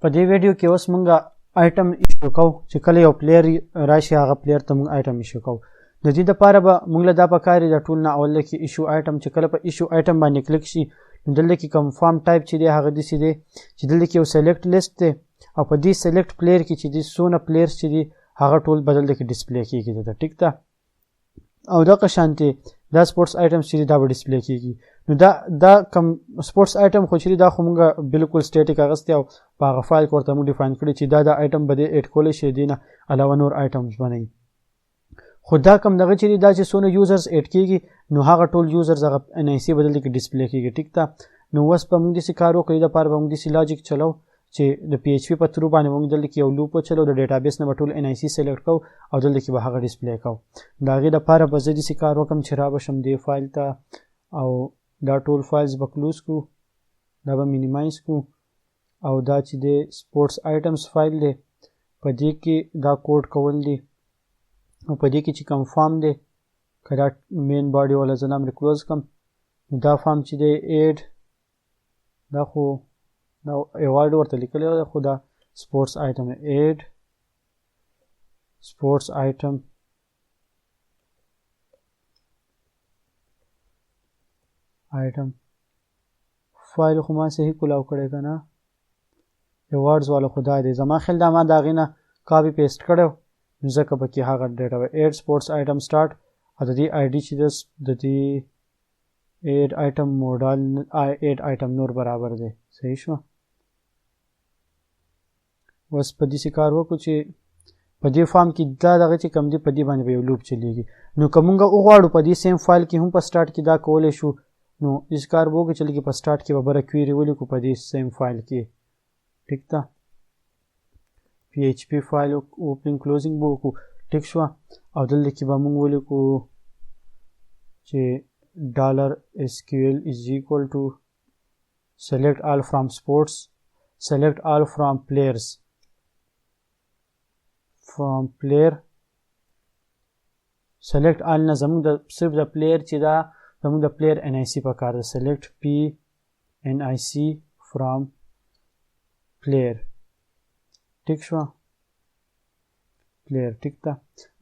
په دې ویډیو کې اوس مونږه آیټم ایشو کوو چې کله یو پلیر راشي هغه پلیر ته مونږ آیټم ایشو کوو. د دې دپاره به مونږ له دا پکار د ټول نه اول کې ایشو آیټم چې کله په ایشو آیټم باندې کلیک شي نو دلته کې کوم فارم ټایپ چې دی هغه داسې دی چې دلته کې یو سلیکټ لیست دی او په دې سلیکټ پلیر کې چې دي څونه پلیرز چې دي هغه ټول به دلته کې ډسپلی کېږي دلته ټیک ده. او دغه شانتې دا سپورټس آیټمز چې دي دا به ډسپلی کېږي. نو دا کم سپورټس آیټم خو چې دا خو مونږ بالکل سټیټیک اغستی او په هغه فایل کې ورته مونږ ډیفاین کړي چې دا آیټم به دې ایډ کولی شي دې نه علاوه نور آیټمز به نه وي. خو دا کم دغه چې دا چې څونه یوزرز ایډ کېږي نو هغه ټول یوزرز هغه ان آی سی به دلته کې ډسپلی کېږي ټیک ده. نو اوس به مونږ داسې کار وکړو دپاره به مونږ داسې لاجیک چلو چې د پی ایچ پي په تھرو باندې مونږ دلته کې یو لوپ وچلو د ډیټابیس نه به ټول ان آی سی سلیکټ کوو او دلته کې به هغه ډسپلی کوو. د هغې دپاره به زه داسې کار وکړم چې را به شم دې فایل ته او دا ټول فایلز به کلوز کړو دا به مینیمایز کړو او دا چې دی سپورټس آیټمز فایل دی په دې کې دا کوډ کول دی او په دې کې چې کوم فارم دی که دا مین باډي والا زه هم کلوز کړم نو دا فارم چې دی ایډ دا خو دا ایوارډ ورته لیکلی دی خو دا سپورټس آیټم ایډ سپورټس آیټم آیټم فایل خو ما صحیح کولاو کړی که نه ایوارډز والا خو دا دی زما خیال دا ما د هغې نه کاپي پیسټ کړی نو ځکه پکې هغه ډیټا وی ایډ سپورټس آیټم سټارټ او د دې آی ډي چې د دې ایډ آیټم موډل ایډ آیټم نور برابر دی صحیح شوه. اوس په داسې کار وکړو چې په دې فارم کې دا دغه چې کوم دی په دې باندې به یو لوپ چلیږي. نو که مونږ وغواړو په دې سیم فایل کې هم په سټارټ کې دا کولی شو نو داسې کار به وکړو چې لږې په سټارټ کې به بره کویري ولیکو په دې سیم فایل کې ټیک ده. پی ایچ پي فایل اوپننګ کلوزنګ به وکړو ټیک شوه او دلته کې به مونږ ولیکو چې $SQL is equal to select all from sports select all from players from player select all نه زمونږ د صرف د پلیر چې دا زمونږ د پلیر ان آی سی په کار ده select PNIC from player ټیک شوه پلیر ټیک ده.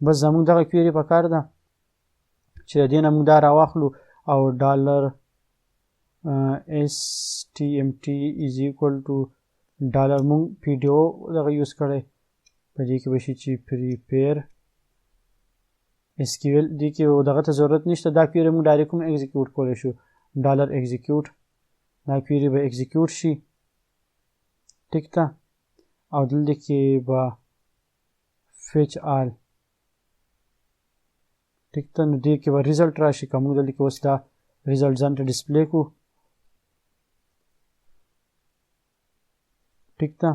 بس زمونږ دغه کویري په کار ده چې د دې نه مونږ دا راواخلو او $STMT is equal to مونږ پی ډي او دغه یوز کړی په دې کې به شي چې پریپیر SQL دې کې دغه ته ضرورت نشته دا کویري مونږ ډایرکټ هم ایگزیکیوټ کولی شو $execute دا کویري به ایگزیکیوټ شي ټیک ده او دلته کې به fetch all ټیک ده. نو دې کې به ریزلټ راشي که موږ دلته کې اوس دا ریزلټ ځان ته ډسپلی کړو ټیک ده.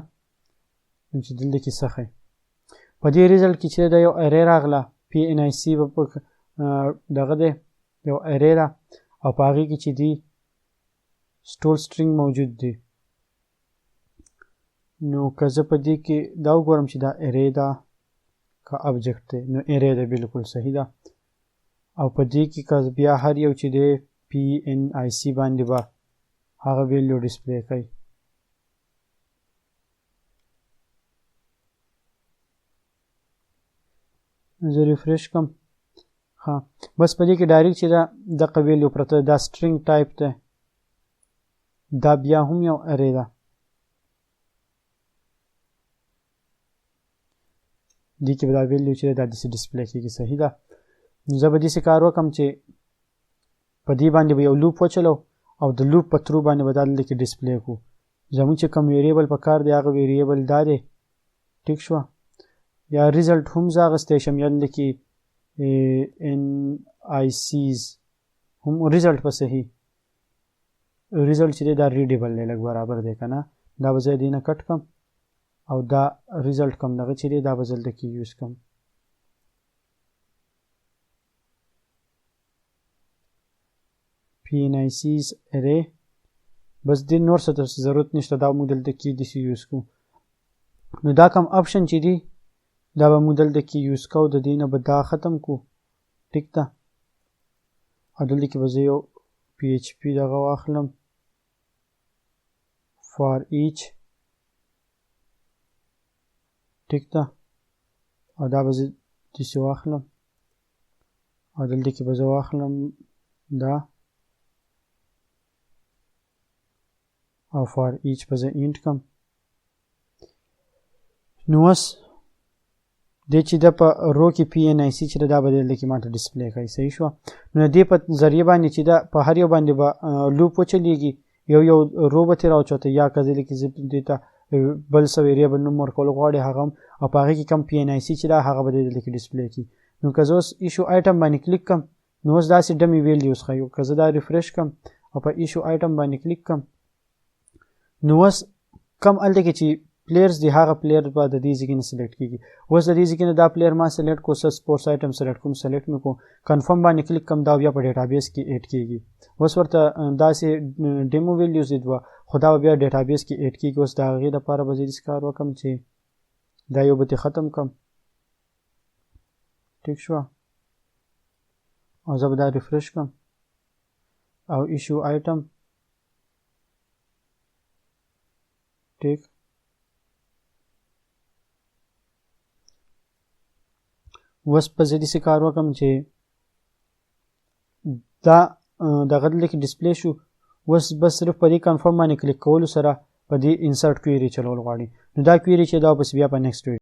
نو چې دلته کې څه ښیي په دې ریزلټ کې چې دا یو ارې راغله PNIC به دغه دی یو ارې ده او په هغې کې چې دی سټول سټرینګ موجود دی. نو که زه په دې کې دا وګورم چې دا ارې ده که ابجکټ دی نو ارې ده بالکل صحیح ده او په دې کې که بیا هر یو چې دی PNIC باندې به هغه ویلیو ډسپلی کوي. زه ریفریش کړم ها بس په دې کې ډایرکټ چې دا دغه ویلیو پرته دا سټرینګ ټایپ دی دا بیا هم یو ارې ده دې کې به دا ویلیو چې دا داسې ډسپلی کېږي صحیح ده. نو زه به داسې کار وکړم چې په دې باندې به یو لوپ وچلو او د لوپ په تھرو باندې به دا دلته کې ډسپلی کړو. زموږ چې کوم ویریبل په کار دی هغه ویریبل دا دی ټیک شوه یا ریزلټ هم زه اخیستی شم یا دلته کې NICs هم ریزلټ به صحیح ریزلټ چې دی دا ریډیبل دی لږ برابر دی که نه دا به زه دې نه کټ کړم او دا ریزلټ کم دغه چې دی دا به زه دلته کې یوز کړم PNICs array بس دې نور څه ته ضرورت نشته دا موږ دلته کې داسې یوز کړو. نو دا کوم آپشن چې دی دا به موږ دلته کې یوز کوو د دې نه به دا ختم کړو ټیک ده او دلته کې به زه یو PHP دغه واخلم for each ټیک ده او دا به زه داسې واخلم او دلته کې به زه واخلم دا او فار ایچ به زه اینټ کم نو اوس دی چې د په رو کې پی ان آی سی چې دا به دلته کې ماته ډسپلی کوي صحیح شوه نو د دې په ذریعه باندې چې دا په هر یو باندې به لوپ وچلیږي یو رو به ترې راوچوته یا که دلته کې زه دې ته بل څه ویریبل نوم ورکول غواړې هغه هم او په هغې کې کم پی ان آی سی چې دا هغه به دلته کې ډسپلی کړي نو که زه اوس ایشو آیټم باندې کلیک کم نو اوس داسې ډمي ویلیوز ښایي که زه دا ریفریش کم او په ایشو آیټم باندې کلیک کم نو اوس کم هلته کې چې پلیئرز دی هغه پلیر به د دې ځای کې نه سلیکټ کېږي اوس د دې ځای کې نه دا پلیر ما سلیکټ کو څه سپورټس آیټم سلیکټ کوم سلیکټ مې کو کنفرم باندې کلیک کم دا بیا په ډیټابیس کې ایډ کېږي اوس ورته داسې ډیمو ویلیوز دي دوه خو دا به بیا ډیټابیس کې ایډ کېږي اوس د هغې دپاره به زه داسې کار وکړم چې دا یو به ترې ختم کړم ټیک شوه او زه به دا ریفریش کړم او ایشو آیټم ټیک اوس په زه داسې کار وکړم چې دا دغه دلته کې ډسپلی شو اوس بس صرف په دې کنفرم باندې کلیک کولو سره په دې انسرټ کویري چلول غواړي نو دا کویري چې دا بس بیا په نیکسټ